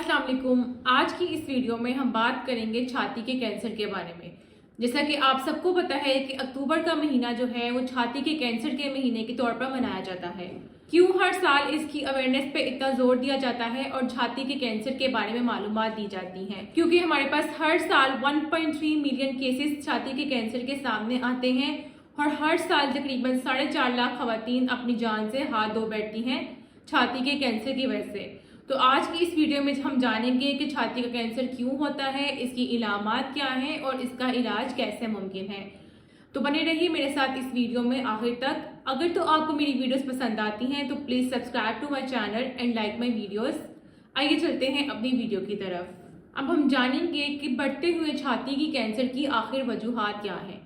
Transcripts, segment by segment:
अस्सलाम वालेकुम। आज की इस वीडियो में हम बात करेंगे छाती के कैंसर के बारे में। जैसा कि आप सबको पता है कि अक्टूबर का महीना जो है वो छाती के कैंसर के महीने के तौर पर मनाया जाता है। क्यों हर साल इसकी अवेयरनेस पे इतना जोर दिया जाता है और छाती के कैंसर के बारे में मालूमात दी जाती हैं? क्योंकि हमारे पास हर साल 1.3 मिलियन केसेस छाती के कैंसर के सामने आते हैं और हर साल तकरीबन 4.5 लाख खवातीन अपनी जान से हाथ धो बैठती हैं छाती के कैंसर की वजह से। तो आज की इस वीडियो में हम जानेंगे कि छाती का कैंसर क्यों होता है, इसकी इलामात क्या हैं और इसका इलाज कैसे मुमकिन है। तो बने रहिए मेरे साथ इस वीडियो में आखिर तक। अगर तो आपको मेरी वीडियोस पसंद आती हैं तो please subscribe to my channel and like my videos. आइए चलते हैं अपनी वीडियो की तरफ। अब हम जानेंगे कि बढ़ते हुए छाती की कैंसर की आखिर वजूहात क्या है।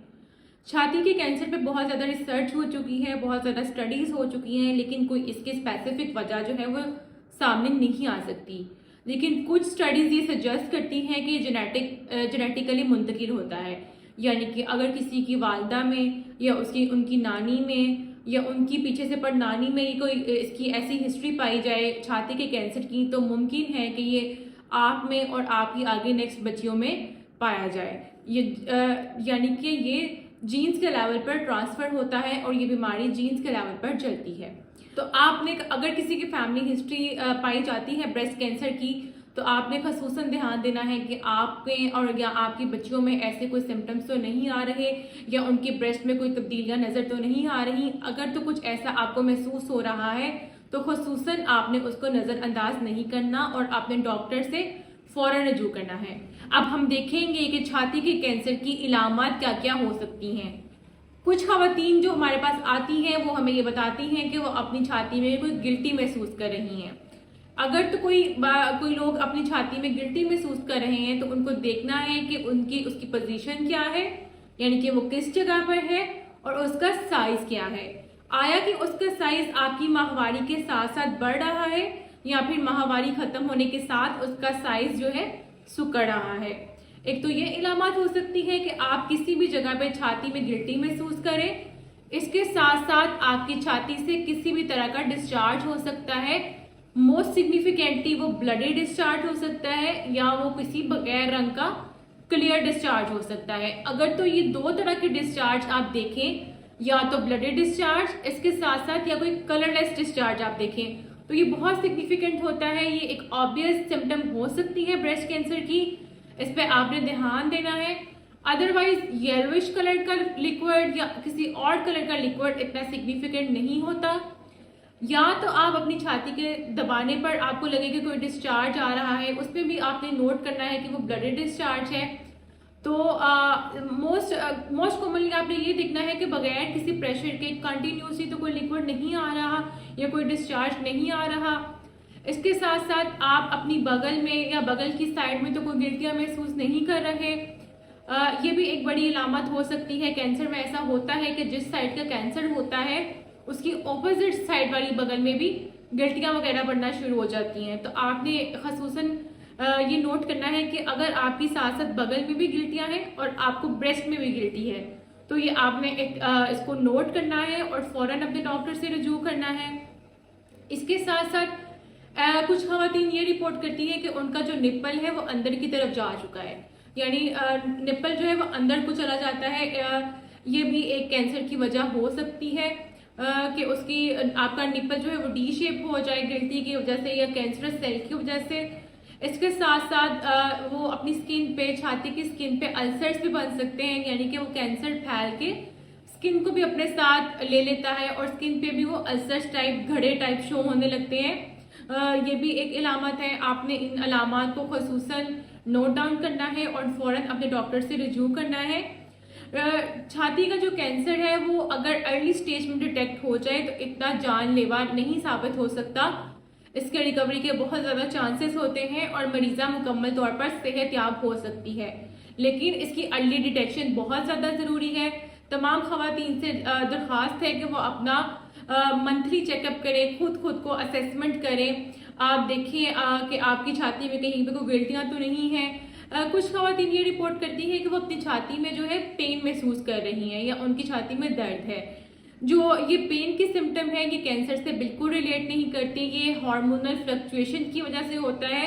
छाती के कैंसर पे बहुत ज़्यादा रिसर्च हो चुकी है, बहुत ज़्यादा स्टडीज़ हो चुकी हैं, लेकिन कोई इसकी स्पेसिफिक वजह जो है वो सामने नहीं आ सकती। लेकिन कुछ स्टडीज़ ये सजेस्ट करती हैं कि जेनेटिकली मुंतकिल होता है, यानी कि अगर किसी की वालदा में या उनकी नानी में या उनकी पीछे से परनानी में कोई इसकी ऐसी हिस्ट्री पाई जाए छाती के कैंसर की, तो मुमकिन है कि ये आप में और आपकी आगे नेक्स्ट बच्चियों में पाया जाए। ये यानी कि ये जीन्स के लेवल पर ट्रांसफ़र होता है और ये बीमारी जीन्स के लेवल पर चलती है। तो आपने अगर किसी की फैमिली हिस्ट्री पाई जाती है ब्रेस्ट कैंसर की, तो आपने खसूसन ध्यान देना है कि आपके और या आपकी बच्चियों में ऐसे कोई सिम्टम्स तो नहीं आ रहे या उनके ब्रेस्ट में कोई तब्दीलियां नज़र तो नहीं आ रही। अगर तो कुछ ऐसा आपको महसूस हो रहा है तो खसूसन आपने उसको नज़रअंदाज नहीं करना और अपने डॉक्टर से फौरन रजू करना है। अब हम देखेंगे कि छाती के कैंसर की इलामात क्या क्या हो सकती हैं। कुछ खवातीन जो हमारे पास आती हैं वो हमें ये बताती हैं कि वो अपनी छाती में कोई गिल्टी महसूस कर रही हैं। अगर तो कोई लोग अपनी छाती में गिल्टी महसूस कर रहे हैं तो उनको देखना है कि उसकी पोजीशन क्या है, यानी कि वो किस जगह पर है और उसका साइज क्या है। आया कि उसका साइज आपकी माहवारी के साथ साथ बढ़ रहा है या फिर माहवारी खत्म होने के साथ उसका साइज जो है सुकड़ रहा है। एक तो ये इलामत हो सकती है कि आप किसी भी जगह पे छाती में गिल्टी महसूस करें, इसके साथ साथ आपकी छाती से किसी भी तरह का डिस्चार्ज हो सकता है। मोस्ट सिग्निफिकेंटली वो ब्लडी डिस्चार्ज हो सकता है या वो किसी बगैर रंग का क्लियर डिस्चार्ज हो सकता है। अगर तो ये दो तरह के डिस्चार्ज आप देखें, या तो ब्लडी डिस्चार्ज इसके साथ साथ या कोई कलरलेस डिस्चार्ज आप देखें, तो ये बहुत सिग्निफिकेंट होता है। ये एक ऑब्वियस सिम्टम हो सकती है ब्रेस्ट कैंसर की, इस पे आपने ध्यान देना है। अदरवाइज येलोइश कलर का लिक्विड या किसी और कलर का लिक्विड इतना सिग्निफिकेंट नहीं होता। या तो आप अपनी छाती के दबाने पर आपको लगे कि कोई डिस्चार्ज आ रहा है, उसमें भी आपने नोट करना है कि वो ब्लडी डिस्चार्ज है। तो मोस्ट कॉमनली आपने ये देखना है कि बगैर किसी प्रेशर के कंटिन्यूसली तो कोई लिक्विड नहीं आ रहा या कोई डिस्चार्ज नहीं आ रहा। इसके साथ साथ आप अपनी बगल में या बगल की साइड में तो कोई गिल्टियाँ महसूस नहीं कर रहे। ये भी एक बड़ी इलामत हो सकती है। कैंसर में ऐसा होता है कि जिस साइड का कैंसर होता है उसकी ऑपोजिट साइड वाली बगल में भी गिल्टियाँ वगैरह बढ़ना शुरू हो जाती हैं। तो आपने खसूसन ये नोट करना है कि अगर आपकी साथ साथ बगल में भी गिल्टियाँ हैं और आपको ब्रेस्ट में भी गिल्टी है, तो ये आपने इसको नोट करना है और फौरन अपने डॉक्टर से रजू करना है। इसके साथ साथ कुछ खवातीन ये रिपोर्ट करती है कि उनका जो निप्पल है वो अंदर की तरफ जा चुका है, यानी निप्पल जो है वो अंदर को चला जाता है। ये भी एक कैंसर की वजह हो सकती है कि उसकी आपका निप्पल जो है वो डी शेप हो जाए गिल्टी की वजह से या कैंसरस सेल की वजह से। इसके साथ साथ वो अपनी स्किन पे, छाती की स्किन पे अल्सर्स भी बन सकते हैं, यानी कि वो कैंसर फैल के स्किन को भी अपने साथ ले लेता है और स्किन पे भी वो अल्सर्स टाइप, घड़े टाइप शो होने लगते हैं। ये भी एक इलामत है। आपने इन अलामात को खसूसन नोट डाउन करना है और फौरन अपने डॉक्टर से रिव्यू करना है। छाती का जो कैंसर है वो अगर अर्ली स्टेज में डिटेक्ट हो जाए तो इतना जानलेवा नहीं साबित हो सकता। इसके रिकवरी के बहुत ज़्यादा चांसेस होते हैं और मरीज़ा मुकम्मल तौर पर सेहतयाब हो सकती है, लेकिन इसकी अर्ली डिटेक्शन बहुत ज़्यादा ज़रूरी है। तमाम खवातीन से दरख्वास्त है कि वो अपना मंथली चेकअप करें, खुद को असेसमेंट करें। आप देखें कि आपकी छाती में कहीं पे कोई गिल्टियाँ तो नहीं हैं। कुछ खवातीन ये रिपोर्ट करती हैं कि वो अपनी छाती में जो है पेन महसूस कर रही हैं या उनकी छाती में दर्द है। जो ये पेन की सिम्टम है ये कैंसर से बिल्कुल रिलेट नहीं करती। ये हार्मोनल फ्लक्चुएशन की वजह से होता है